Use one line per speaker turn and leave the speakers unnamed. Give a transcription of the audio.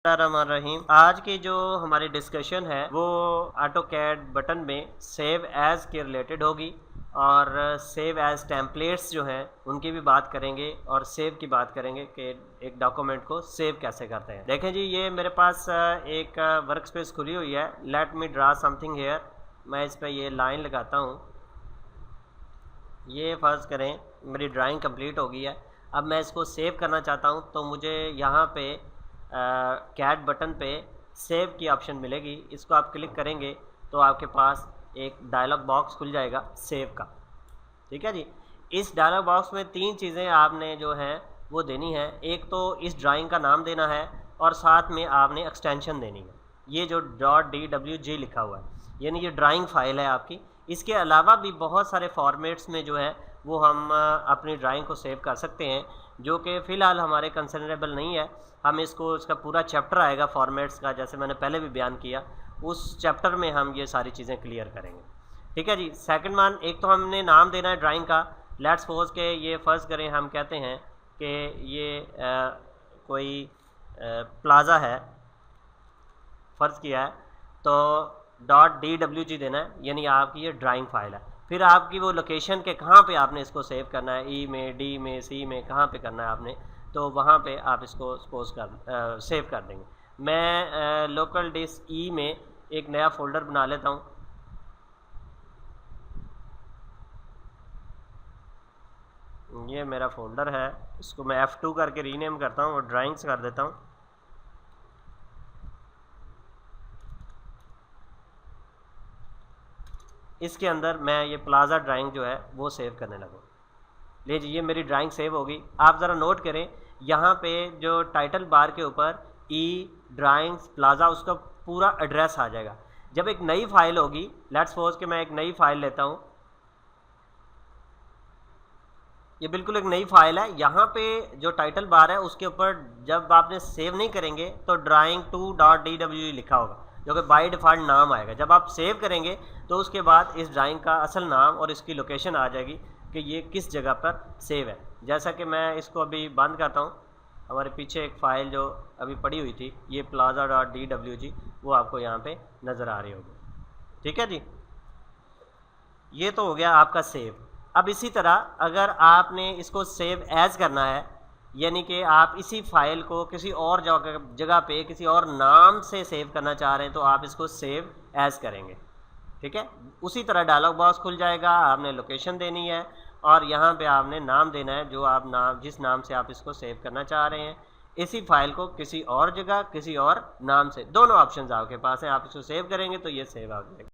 रहीम। आज की जो हमारी डिस्कशन है वो ऑटोकैड बटन में सेव एज के रिलेटेड होगी और सेव एज टेम्पलेट्स जो हैं उनकी भी बात करेंगे और सेव की बात करेंगे कि एक डॉक्यूमेंट को सेव कैसे करते हैं। देखें जी, ये मेरे पास एक वर्क स्पेस खुली हुई है। Let me draw something here. मैं इस पर ये लाइन लगाता हूँ। ये फ़र्ज़ करें मेरी ड्राइंग कंप्लीट हो गई है। अब मैं इसको सेव करना चाहता हूँ तो मुझे यहाँ पे कैट बटन पे सेव की ऑप्शन मिलेगी। इसको आप क्लिक करेंगे तो आपके पास एक डायलॉग बॉक्स खुल जाएगा सेव का। ठीक है जी। इस डायलॉग बॉक्स में तीन चीज़ें आपने जो हैं वो देनी है। एक तो इस ड्राइंग का नाम देना है और साथ में आपने एक्सटेंशन देनी है। ये जो .dwg लिखा हुआ है यानी ये ड्राइंग फाइल है आपकी। इसके अलावा भी बहुत सारे फॉर्मेट्स में जो है वो हम अपनी ड्राइंग को सेव कर सकते हैं, जो कि फ़िलहाल हमारे कंसर्नेबल नहीं है। हम इसको इसका पूरा चैप्टर आएगा फॉर्मेट्स का, जैसे मैंने पहले भी बयान किया, उस चैप्टर में हम ये सारी चीज़ें क्लियर करेंगे। ठीक है जी। सेकंड वन, एक तो हमने नाम देना है ड्राइंग का। लेट्स सपोज के ये फ़र्ज़ करें हम कहते हैं कि ये कोई प्लाज़ा है, फ़र्ज़ किया है, तो .dwg देना है, यानी आपकी ये ड्राइंग फाइल है। फिर आपकी वो लोकेशन के कहाँ पे आपने इसको सेव करना है, ई में, डी में, सी में, कहाँ पे करना है आपने, तो वहाँ पे आप इसको सपोज कर सेव कर देंगे। मैं लोकल डिस्क ई में एक नया फ़ोल्डर बना लेता हूँ। ये मेरा फ़ोल्डर है, इसको मैं F2 करके रीनेम करता हूँ और ड्राइंग्स कर देता हूँ। इसके अंदर मैं ये प्लाज़ा ड्राइंग जो है वो सेव करने लगूँ। लीजिए, ये मेरी ड्राइंग सेव होगी। आप ज़रा नोट करें, यहाँ पे जो टाइटल बार के ऊपर ई ड्राइंग्स प्लाज़ा उसका पूरा एड्रेस आ जाएगा। जब एक नई फाइल होगी, लेट्स सपोज कि मैं एक नई फाइल लेता हूँ, ये बिल्कुल एक नई फाइल है। यहाँ पे जो टाइटल बार है उसके ऊपर जब आपने सेव नहीं करेंगे तो drawing2.dwg लिखा होगा, जो कि बाय डिफ़ॉल्ट नाम आएगा। जब आप सेव करेंगे तो उसके बाद इस ड्राइंग का असल नाम और इसकी लोकेशन आ जाएगी कि ये किस जगह पर सेव है। जैसा कि मैं इसको अभी बंद करता हूँ, हमारे पीछे एक फ़ाइल जो अभी पड़ी हुई थी, ये plaza.dwg, वो आपको यहाँ पे नज़र आ रही होगी। ठीक है जी। ये तो हो गया आपका सेव। अब इसी तरह अगर आपने इसको सेव एज करना है, यानी कि आप इसी फाइल को किसी और जगह पे किसी और नाम से सेव करना चाह रहे हैं, तो आप इसको सेव एज करेंगे। ठीक है। उसी तरह डायलॉग बॉक्स खुल जाएगा, आपने लोकेशन देनी है और यहाँ पे आपने नाम देना है, जो आप जिस नाम से आप इसको सेव करना चाह रहे हैं। इसी फाइल को किसी और जगह किसी और नाम से, दोनों ऑप्शंस आपके पास हैं। आप इसको सेव करेंगे तो ये सेव आ जाएगा।